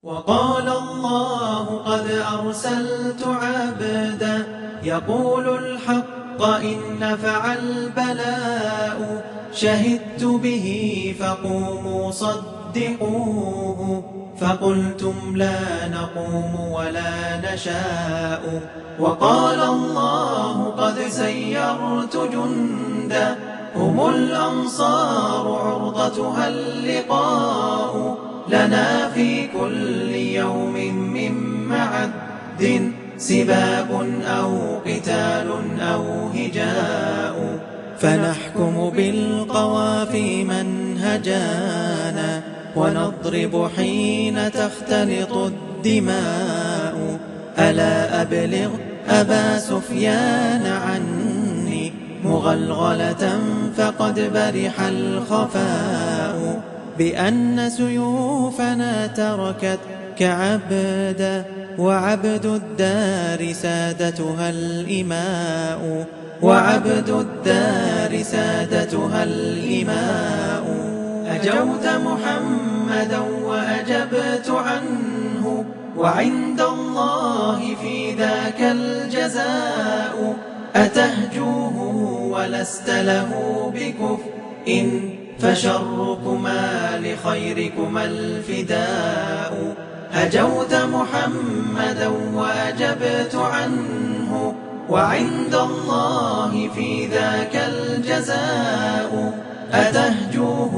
وقال الله قد أرسلت عبدا يقول الحق إن نفع البلاء شهدت به فقوموا صدقوه فقلتم لا نقوم ولا نشاء. وقال الله قد سيرت جندا هم الأنصار عرضتها اللقاء لنا في كل يوم من معد سباب أو قتال أو هجاء فنحكم بالقوافي منهجانا ونضرب حين تختلط الدماء. ألا أبلغ أبا سفيان عني مغلغلة فقد برح الخفاء بأن سيوفنا تركت كعبدا وعبد الدار سادتها الإماء وعبد الدار سادتها الإماء. أجوت محمدا وأجبت عنه وعند الله في ذاك الجزاء أتهجوه ولست له بكفء فشركما لخيركما الفداء. هجوت محمدا وأجبت عنه وعند الله في ذاك الجزاء أتهجوه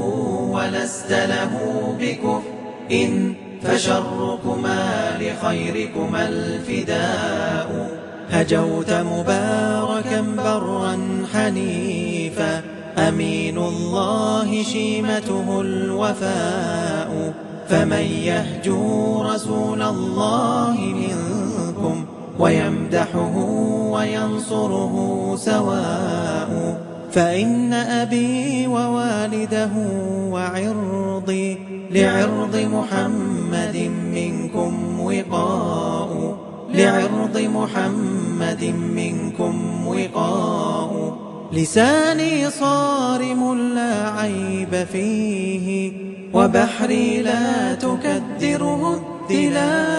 ولست له بكفء فشركما لخيركما الفداء. هجوت مباركا برا حنيفا أمين الله شيمته الوفاء فمن يهجو رسول الله منكم ويمدحه وينصره سواء. فإن أبي ووالده وعرضي لعرض محمد منكم وقاء لعرض محمد منكم وقاء. لساني صارم لا عيب فيه وبحري لا تكدره الدلاء